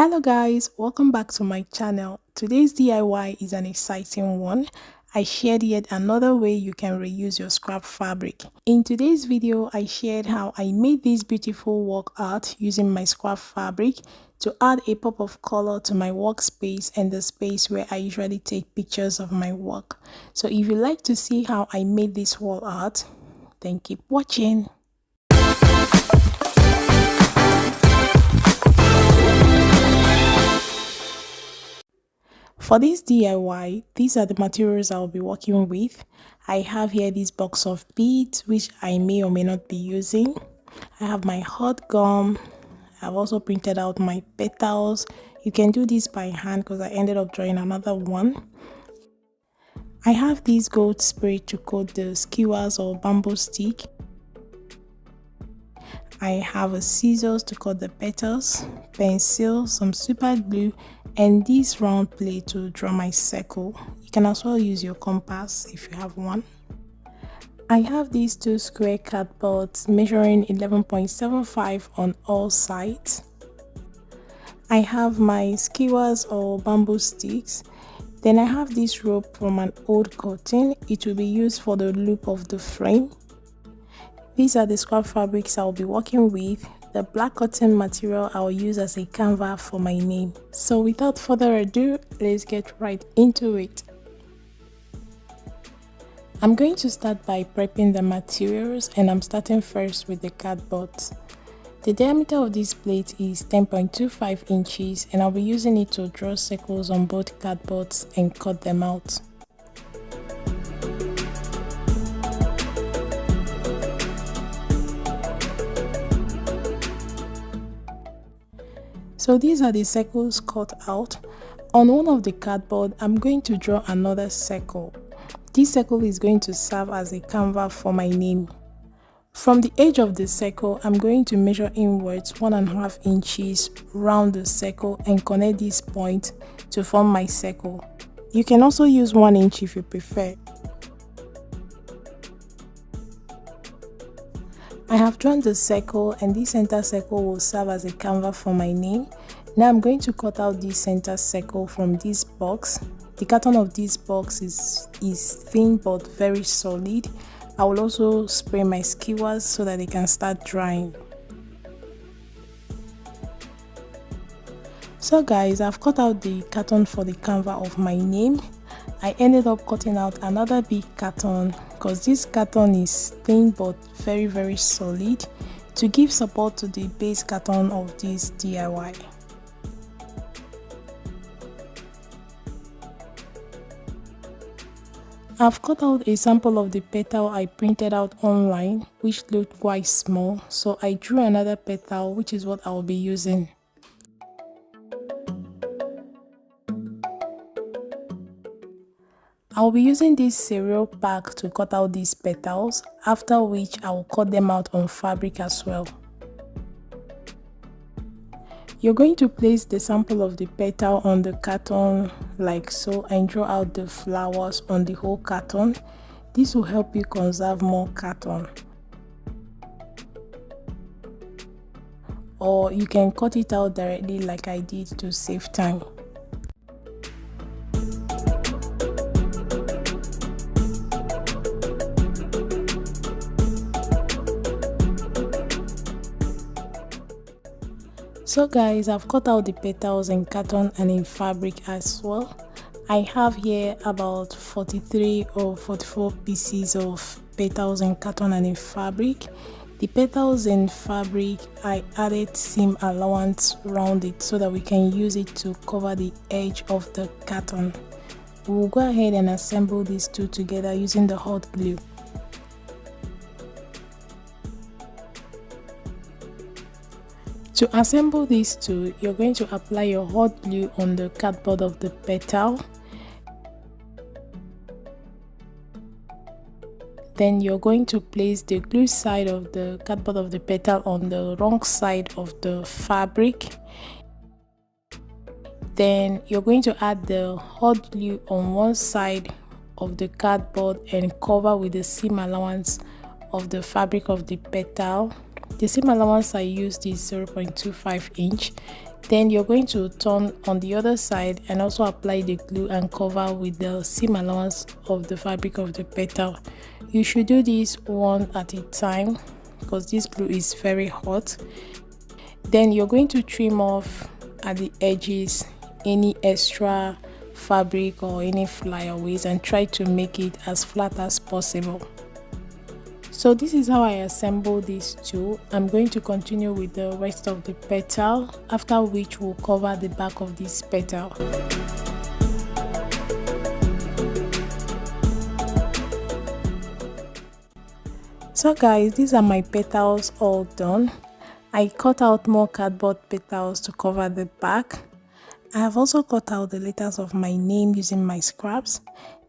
Hello guys, welcome back to my channel. Today's DIY is an exciting one. I shared yet another way you can reuse your scrap fabric. In today's video, I shared how I made this beautiful work art using my scrap fabric to add a pop of color to my workspace and the space where I usually take pictures of my work. So if you'd like to see how I made this wall art, then keep watching. For this DIY, these are the materials I'll be working with. I have here this box of beads, which I may or may not be using. I have my hot gum. I've also printed out my petals. You can do this by hand because I ended up drawing another one. I have this gold spray to coat the skewers or bamboo stick. I have a scissors to cut the petals, pencil, some super glue, and this round plate to draw my circle. You can as well use your compass if you have one. I have these two square cardboards measuring 11.75 on all sides. I have my skewers or bamboo sticks. Then I have this rope from an old curtain. It will be used for the loop of the frame. These are the scrap fabrics I'll be working with. The black cotton material I'll use as a canvas for my name. So without further ado, let's get right into it. I'm going to start by prepping the materials, and I'm starting first with the cardboards. The diameter of this plate is 10.25 inches and I'll be using it to draw circles on both cardboards and cut them out. So these are the circles cut out. On one of the cardboard, I'm going to draw another circle. This circle is going to serve as a canvas for my name. From the edge of the circle, I'm going to measure inwards 1.5 inches round the circle and connect this point to form my circle. You can also use 1 inch if you prefer. I have drawn the circle, and this center circle will serve as a canvas for my name. Now I'm going to cut out this center circle from this box. The carton of this box is thin but very solid. I will also spray my skewers so that they can start drying. So guys, I've cut out the carton for the canvas of my name. I ended up cutting out another big carton because this carton is thin but very solid to give support to the base carton of this DIY. I've cut out a sample of the petal I printed out online, which looked quite small, so I drew another petal, which is what I'll be using. I'll be using this cereal pack to cut out these petals, after which I will cut them out on fabric as well. You're going to place the sample of the petal on the carton like so and draw out the flowers on the whole carton. This will help you conserve more carton. Or you can cut it out directly like I did to save time. So guys, I've cut out the petals in carton and in fabric as well. I have here about 43 or 44 pieces of petals in carton and in fabric. The petals in fabric, I added seam allowance around it so that we can use it to cover the edge of the carton. We'll go ahead and assemble these two together using the hot glue. To assemble these two, you're going to apply your hot glue on the cardboard of the petal. Then you're going to place the glue side of the cardboard of the petal on the wrong side of the fabric. Then you're going to add the hot glue on one side of the cardboard and cover with the seam allowance of the fabric of the petal. The seam allowance I used is 0.25 inch. Then you're going to turn on the other side and also apply the glue and cover with the seam allowance of the fabric of the petal. You should do this one at a time because this glue is very hot. Then you're going to trim off at the edges any extra fabric or any flyaways and try to make it as flat as possible. So this is how I assemble these two. I'm going to continue with the rest of the petal, after which we'll cover the back of this petal. So guys, these are my petals all done. I cut out more cardboard petals to cover the back. I have also cut out the letters of my name using my scraps.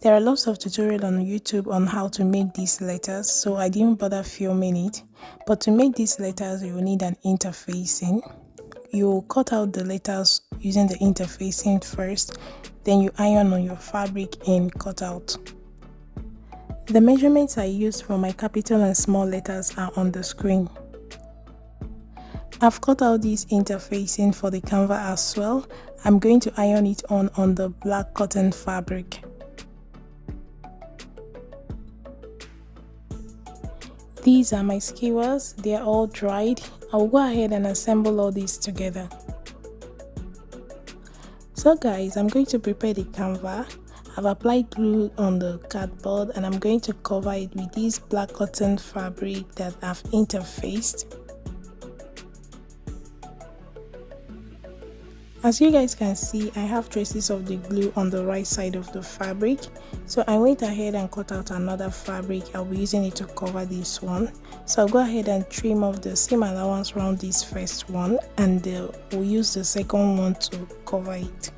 There are lots of tutorials on YouTube on how to make these letters, so I didn't bother filming it. But to make these letters, you will need an interfacing. You will cut out the letters using the interfacing first, then you iron on your fabric in cutout. The measurements I used for my capital and small letters are on the screen. I've cut out this interfacing for the canvas as well. I'm going to iron it on the black cotton fabric. These are my skewers. They are all dried. I'll go ahead and assemble all these together. So guys, I'm going to prepare the canvas. I've applied glue on the cardboard and I'm going to cover it with this black cotton fabric that I've interfaced. As you guys can see, I have traces of the glue on the right side of the fabric. So I went ahead and cut out another fabric. I'll be using it to cover this one. So I'll go ahead and trim off the seam allowance around this first one, and we'll use the second one to cover it.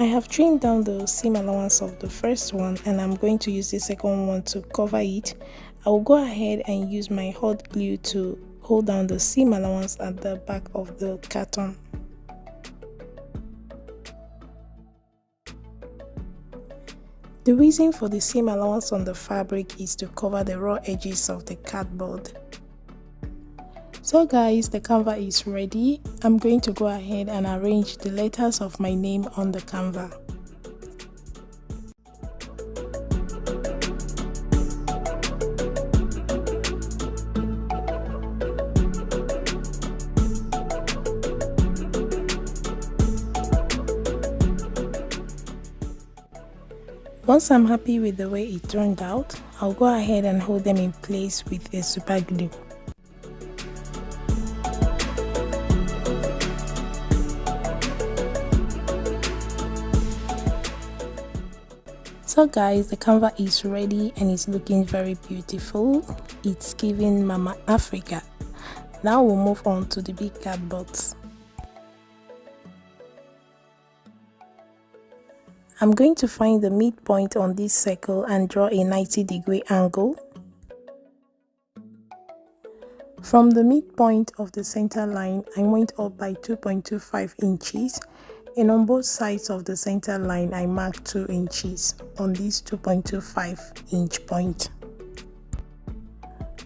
I have trimmed down the seam allowance of the first one and I'm going to use the second one to cover it. I will go ahead and use my hot glue to hold down the seam allowance at the back of the carton. The reason for the seam allowance on the fabric is to cover the raw edges of the cardboard. So guys, the canvas is ready. I'm going to go ahead and arrange the letters of my name on the canvas. Once I'm happy with the way it turned out, I'll go ahead and hold them in place with a super glue. So guys, the canvas is ready and it's looking very beautiful. It's giving Mama Africa. Now we'll move on to the big cardboards. I'm going to find the midpoint on this circle and draw a 90-degree angle. From the midpoint of the center line, I went up by 2.25 inches, and on both sides of the center line, I marked 2 inches on this 2.25 inch point.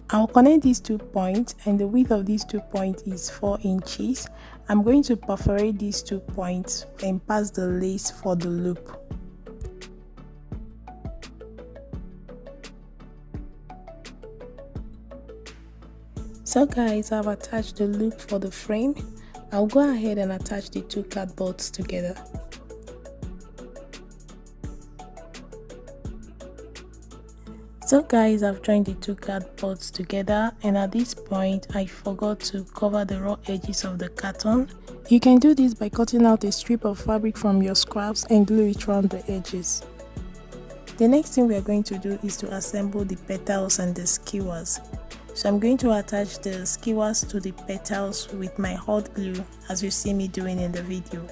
I'll connect these 2 points, and the width of these 2 points is 4 inches. I'm going to perforate these 2 points and pass the lace for the loop. So guys, I've attached the loop for the frame. I'll go ahead and attach the 2 cardboards together. So guys, I've joined the 2 cardboards together, and at this point I forgot to cover the raw edges of the carton. You can do this by cutting out a strip of fabric from your scraps and glue it around the edges. The next thing we are going to do is to assemble the petals and the skewers. So I'm going to attach the skewers to the petals with my hot glue, as you see me doing in the video.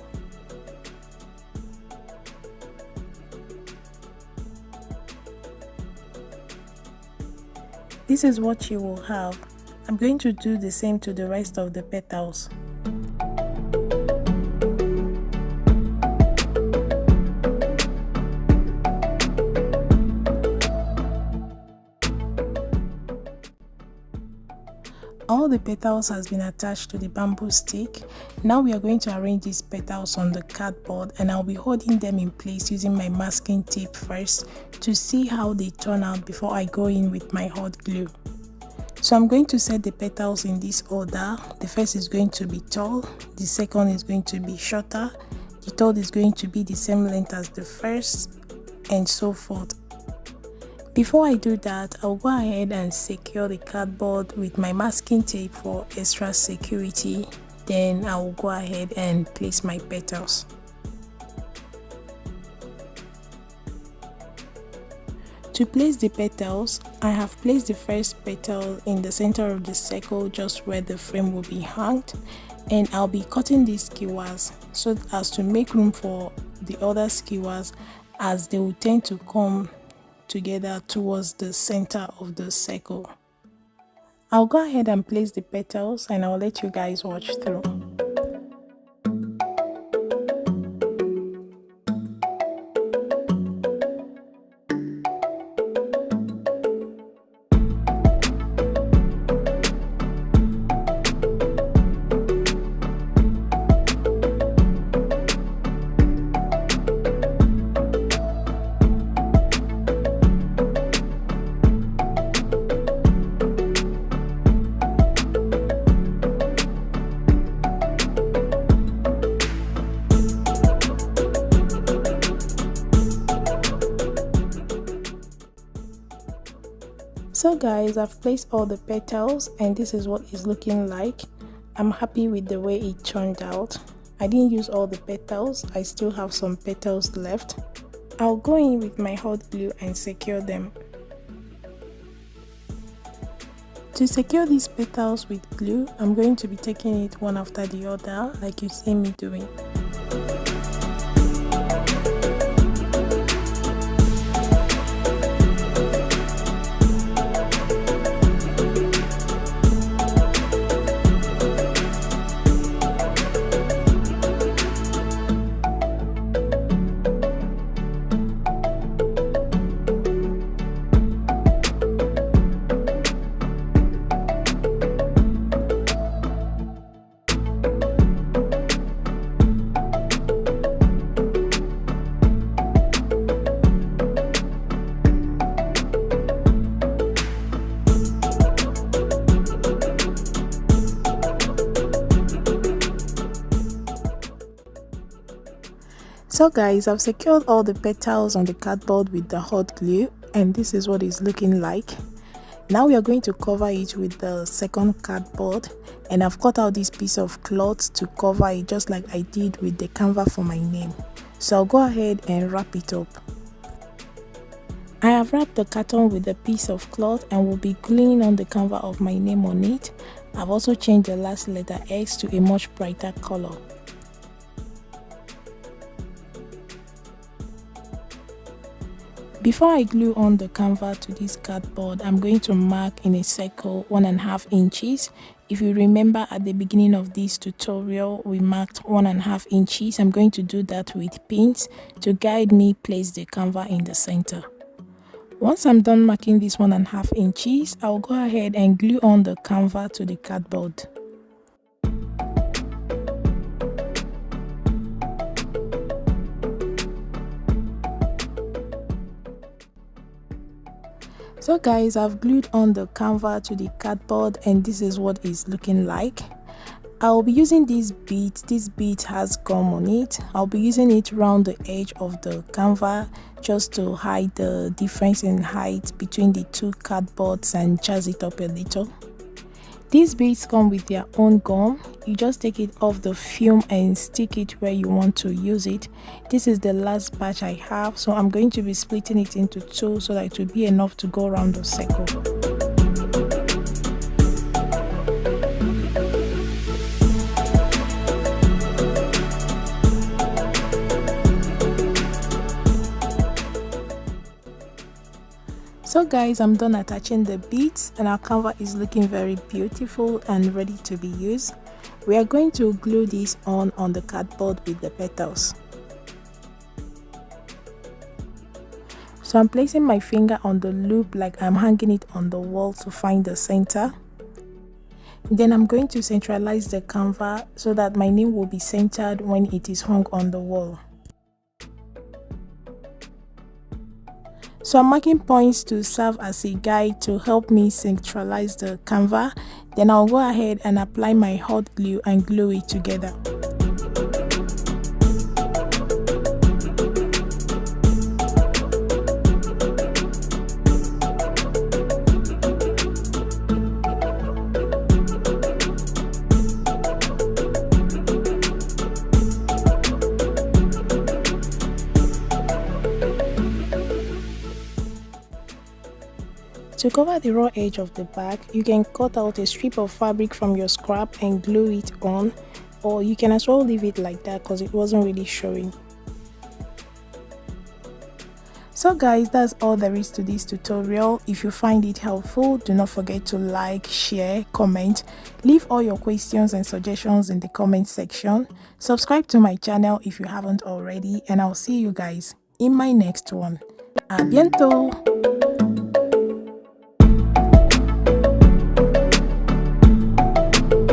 This is what you will have. I'm going to do the same to the rest of the petals. All the petals has been attached to the bamboo stick. Now we are going to arrange these petals on the cardboard, and I'll be holding them in place using my masking tape first to see how they turn out before I go in with my hot glue. So I'm going to set the petals in this order. The first is going to be tall, the second is going to be shorter, the third is going to be the same length as the first, and so forth. Before I do that, I'll go ahead and secure the cardboard with my masking tape for extra security. Then I'll go ahead and place my petals. To place the petals, I have placed the first petal in the center of the circle, just where the frame will be hung, and I'll be cutting these skewers so as to make room for the other skewers, as they will tend to come together towards the center of the circle. I'll go ahead and place the petals and I'll let you guys watch through. So guys, I've placed all the petals and this is what it's looking like. I'm happy with the way it turned out. I didn't use all the petals, I still have some petals left. I'll go in with my hot glue and secure them. To secure these petals with glue, I'm going to be taking it one after the other like you see me doing. So guys, I've secured all the petals on the cardboard with the hot glue and this is what it's looking like. Now we are going to cover it with the second cardboard, and I've cut out this piece of cloth to cover it just like I did with the canvas for my name. So I'll go ahead and wrap it up. I have wrapped the carton with a piece of cloth and will be gluing on the canvas of my name on it. I've also changed the last letter X to a much brighter color. Before I glue on the canvas to this cardboard, I'm going to mark in a circle 1.5 inches. If you remember at the beginning of this tutorial, we marked 1.5 inches. I'm going to do that with pins to guide me place the canvas in the center. Once I'm done marking this 1.5 inches, I'll go ahead and glue on the canvas to the cardboard. So guys, I've glued on the canvas to the cardboard and this is what it's looking like. I'll be using this bead has gum on it. I'll be using it around the edge of the canvas just to hide the difference in height between the two cardboards and jazz it up a little. These beads come with their own gum. You just take it off the film and stick it where you want to use it. This is the last batch I have, so I'm going to be splitting it into two so that it will be enough to go around the circle. So guys, I'm done attaching the beads and our canvas is looking very beautiful and ready to be used. We are going to glue this on the cardboard with the petals. So I'm placing my finger on the loop like I'm hanging it on the wall to find the center. Then I'm going to centralize the canvas so that my name will be centered when it is hung on the wall. So I'm marking points to serve as a guide to help me centralize the canvas. Then I'll go ahead and apply my hot glue and glue it together. To cover the raw edge of the bag, you can cut out a strip of fabric from your scrap and glue it on, or you can as well leave it like that because it wasn't really showing. So guys, that's all there is to this tutorial. If you find it helpful, do not forget to like, share, comment, leave all your questions and suggestions in the comment section. Subscribe to my channel if you haven't already, and I'll see you guys in my next one. A bientôt!